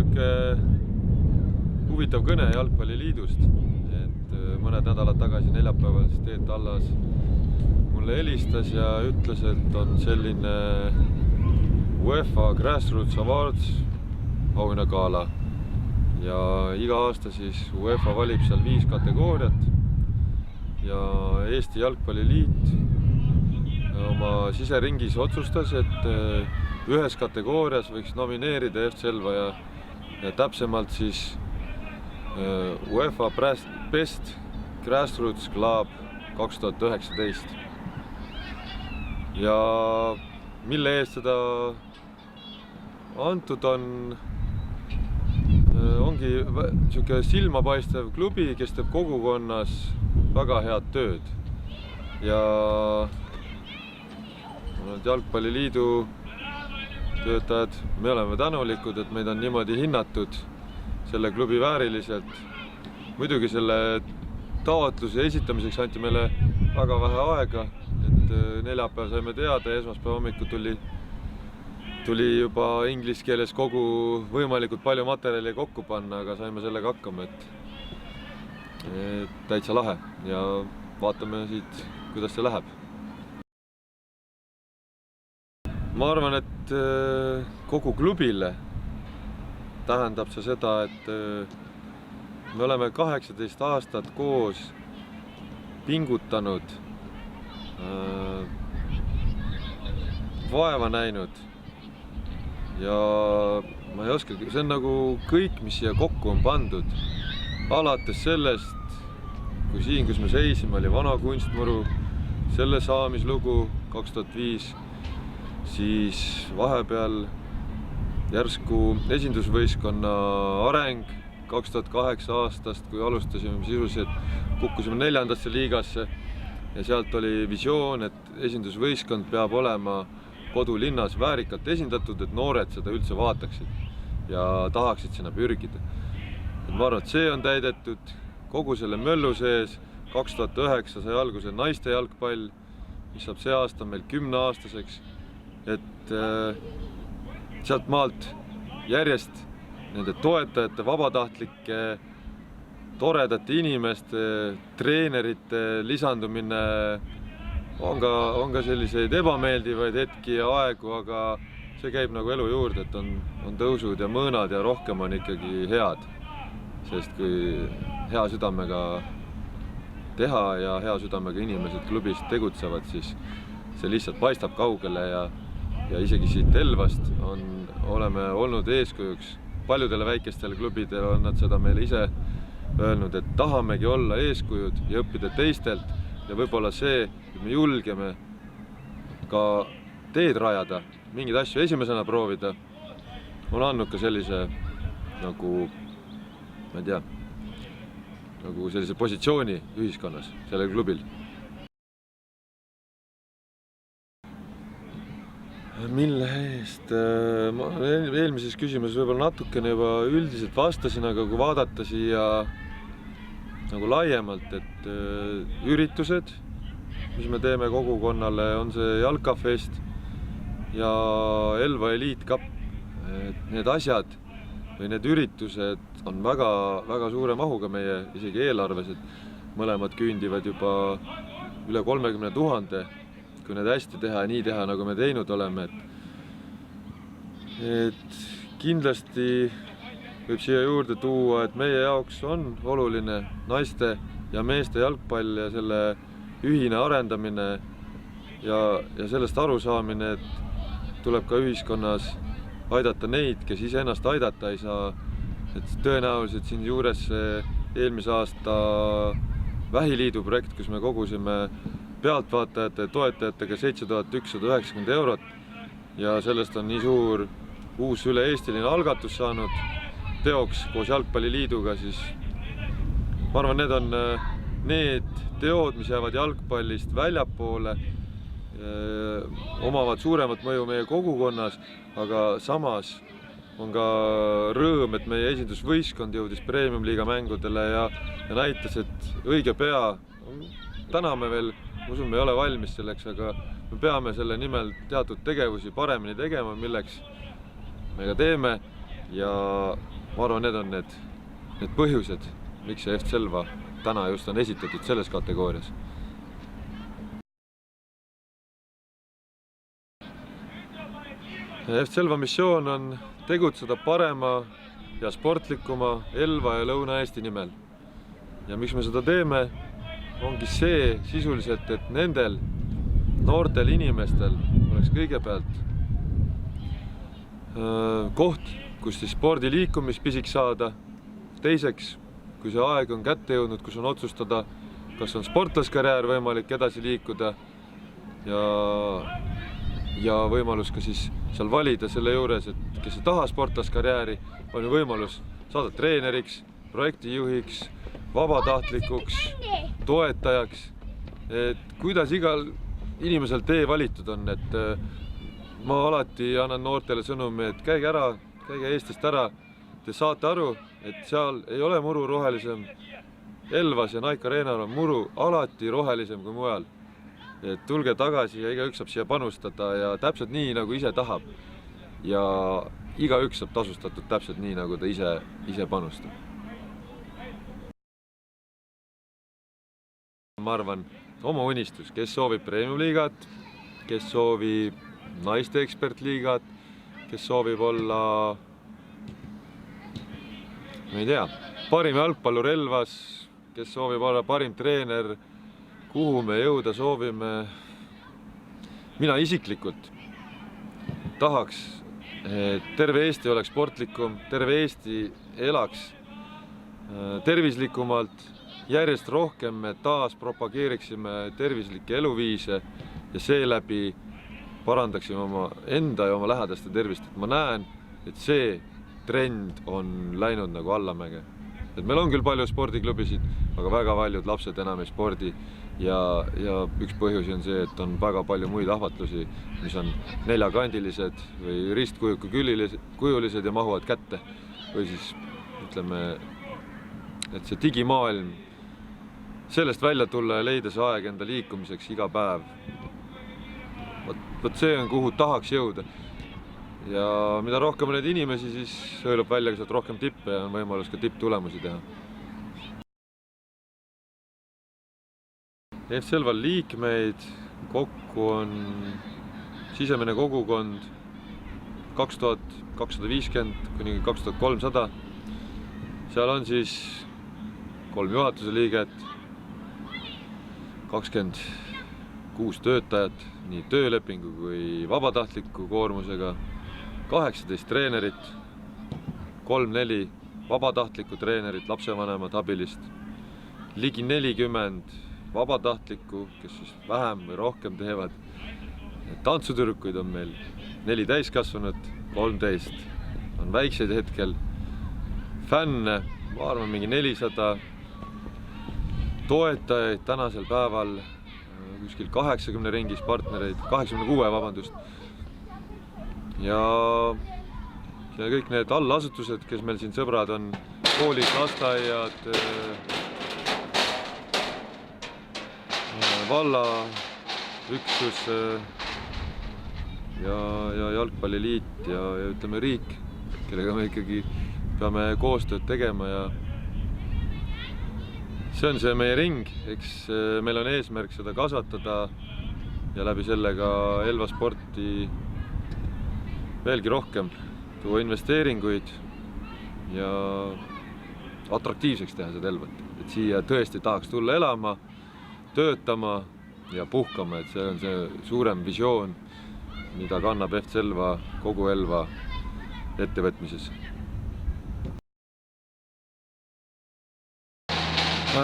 siuke huvitav kõne Jalgpalliliidust, et mõned nädalad tagasi neljapäeval siis Teet Allas mulle helistas ja ütles, et on selline UEFA Grassroots Awards auhinnagala ja iga aasta siis UEFA valib seal 5 kategooriat ja Eesti Jalgpalliliit oma siseringis otsustas, et ühes kategoorias võiks nomineerida FC Elva ja täpsemalt siis UEFA Best Grassroots Club 2019. Ja mille eest seda antud ongi siuke silmapaistev klubi, kes teeb kogukonnas väga head tööd. Ja Jalgpalliliidu töötajad, me oleme tänulikud, et meid on niimoodi hinnatud selle klubi vääriliselt. Muidugi selle taotluse esitamiseks anti meile väga vähe aega, et neljapäev saime teada ja esmaspäeva hommikul tuli juba inglise keeles kogu võimalikult palju materjali kokku panna, aga saime sellega hakkama, et täitsa lahe ja vaatame siit, kuidas see läheb. Ma arvan, et kogu klubile tähendab see seda, et me oleme 18 aastat koos pingutanud, vaeva näinud ja ma ei oska, see on nagu kõik, mis siia kokku on pandud. Alates sellest, kui siin, kus me seisime, oli vana kunstmuru, selle saamislugu 2005, siis vahepeal järsku esindusvõistkonna areng 2008 aastast, kui alustasime sisuliselt, kukkusime 4. liigasse ja sealt oli visioon, et esindusvõistkond peab olema kodulinnas väärikalt esindatud, et noored seda üldse vaataksid ja tahaksid sinna pürgida. Ma arvan, et see on täidetud kogu selle möllu sees. 2009 sai alguse naiste jalgpall, mis saab see aasta meil 10-aastaseks. Et sealt maalt järjest nende toetajate, vabatahtlike, toredate inimeste, treenerite lisandumine on ka selliseid ebameeldivaid hetki ja aegu, aga see käib nagu elu juurde, et on tõusud ja mõõnad ja rohkem on ikkagi head. Sest kui hea südamega teha ja hea südamega inimesed klubis tegutsevad, siis see lihtsalt paistab kaugele ja isegi siit Elvast oleme olnud eeskujuks. Paljudele väikestele klubidele on nad seda meile ise öelnud, et tahamegi olla eeskujud ja õppida teistelt ja võib-olla see, et me julgeme ka teed rajada, mingeid asju esimesena proovida, on andnud ka sellise nagu, ma ei tea, nagu sellise positsiooni ühiskonnas, sellel klubil. Mille eest? Ma eelmises küsimuses võib-olla natukene juba üldiselt vastasin, aga kui vaadata siia nagu laiemalt, et üritused, mis me teeme kogukonnale, on see jalkafest ja Elva Elite Cup, need asjad või need üritused on väga suure mahuga meie isegi eelarves, et mõlemad küündivad juba üle 30 000, kui need hästi teha ja nii teha, nagu me teinud oleme. Et kindlasti võib siia juurde tuua, et meie jaoks on oluline naiste ja meeste jalgpall ja selle ühine arendamine ja sellest arusaamine, et tuleb ka ühiskonnas aidata neid, kes iseennast aidata ei saa. Et tõenäoliselt siin juures eelmise aasta Vähiliidu projekt, kus me kogusime pealtvaatajate ja toetajatega 7190 eurot ja sellest on nii suur uus üle-eestiline algatus saanud teoks koos Jalgpalliliiduga, siis ma arvan, need on need teod, mis jäävad jalgpallist väljapoole, omavad suuremat mõju meie kogukonnas, aga samas on ka rõõm, et meie esindusvõistkond jõudis Premium-liiga mängudele ja näitas, et õige pea, täna me veel usun, me ei ole valmis selleks, aga me peame selle nimel teatud tegevusi paremini tegema, milleks me ka teeme ja ma arvan, need on need põhjused, miks see FC Selva täna just on esitatud selles kategoorias. FC Selva missioon on tegutseda parema ja sportlikuma Elva ja Lõuna-Eesti nimel. Ja miks me seda teeme, ongi see sisuliselt, et nendel noortel inimestel oleks kõigepealt koht, kus siis spordiliikumist pisiks saada. Teiseks, kui see aeg on kätte jõudnud, kus on otsustada, kas on sportlaskarjäär võimalik edasi liikuda ja võimalus ka siis seal valida selle juures, et kes ei taha sportlaskarjääri, on ju võimalus saada treeneriks, projektijuhiks, vabatahtlikuks, toetajaks, et kuidas igal inimesel tee valitud on, et ma alati annan noortele sõnumi, et käige Eestist ära, te saate aru, et seal ei ole muru rohelisem, Elvas ja Nike Arenal on muru alati rohelisem kui mujal. Et tulge tagasi ja igaüks saab siia panustada ja täpselt nii, nagu ise tahab. Ja igaüks saab tasustatud täpselt nii, nagu ta ise panustab. Ma arvan, oma unistus, kes soovib premium-liigat, kes soovib naiste ekspertliigat, kes soovib olla, ma ei tea, parim jalgpallur Elvas, kes soovib olla parim treener, kuhu me jõuda soovime. Mina isiklikult tahaks, et terve Eesti oleks sportlikum, terve Eesti elaks tervislikumalt, järjest rohkem me taas propageeriksime tervislikke eluviise ja seeläbi parandaksime oma enda ja oma lähedaste tervist. Et ma näen, et see trend on läinud nagu allamäge. Et meil on küll palju spordiklubisid, aga väga paljud lapsed enam ei spordi ja üks põhjusi on see, et on väga palju muid ahvatlusi, mis on neljakandilised või ristkujulised ja mahuvad kätte. Või siis ütleme, et see digimaailm, sellest välja tulla ja leida see aeg enda liikumiseks iga päev. Võt see on, kuhu tahaks jõuda. Ja mida rohkem on neid inimesi, siis hõilub välja sealt rohkem tippe ja on võimalus ka tipptulemusi teha. FC Selval liikmeid kokku on sisemine kogukond 2250 kuni 2300. Seal on siis 3 juhatuse liiget, 26 töötajat, nii töölepingu kui vabatahtliku koormusega, 18 treenerit, 3-4 vabatahtlikku treenerit, lapsevanemad, abilist, ligi 40 vabatahtlikku, kes siis vähem või rohkem teevad. Tantsutüdrukuid on meil 4 täiskasvanut, 13 on väikseid hetkel, fänne, ma arvan, mingi 400, toetajaid tänasel päeval kuskil 80 ringis, partnereid, 86, vabandust. Ja kõik need allasutused, kes meil siin sõbrad on, koolid, lasteaiad, valla üksus ja jalgpalliliit ja ütleme riik, kellega me ikkagi peame koostööd tegema ja see on see meie ring, eks meil on eesmärk seda kasvatada ja läbi sellega Elva sporti veelgi rohkem tuua investeeringuid ja atraktiivseks teha seda Elvat, et siia tõesti tahaks tulla elama, töötama ja puhkama, et see on see suurem visioon, mida kannab FC Selva kogu Elva ettevõtmises.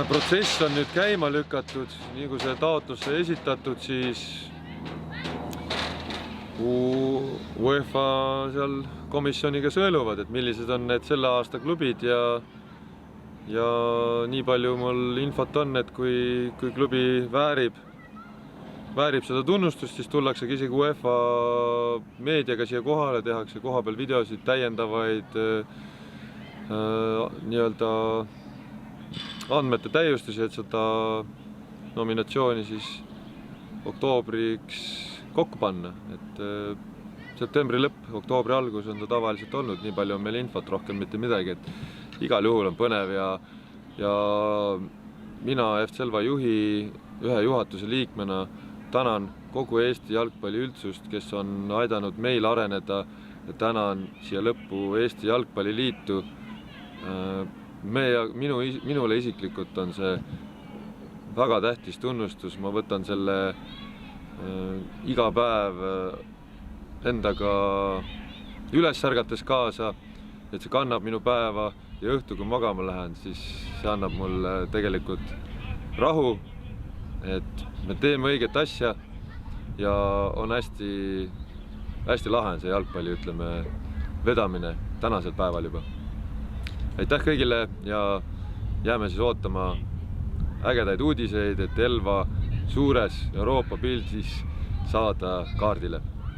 Protsess on nüüd käima lükatud, nii kui see taotlus esitatud, siis UEFA seal komisjoniga sõeluvad, et millised on need selle aasta klubid ja nii palju mul infot on, et kui klubi väärib seda tunnustust, siis tullaksegi isegi UEFA meediaga siia kohale, tehakse koha peal videosid, täiendavaid nii-öelda andmete täiustusi, et seda nominatsiooni siis oktoobriks kokku panna. Et septembri lõpp, oktoobri algus on ta tavaliselt olnud, nii palju on meil infot, rohkem mitte midagi, et igal juhul on põnev ja mina FC Selva juhi ühe juhatuse liikmena tänan kogu Eesti jalgpalli üldsust, kes on aidanud meil areneda ja tänan siia lõppu Eesti Jalgpalliliitu. Minule isiklikult on see väga tähtis tunnustus, ma võtan selle iga päev endaga üles ärgates kaasa, et see kannab minu päeva ja õhtu, kui magama lähen, siis see annab mulle tegelikult rahu, et me teeme õiget asja ja on hästi lahe see jalgpalli, ütleme, vedamine tänasel päeval juba. Aitäh kõigile ja jääme siis ootama ägedaid uudiseid, et Elva suures Euroopa pildis saada kaardile.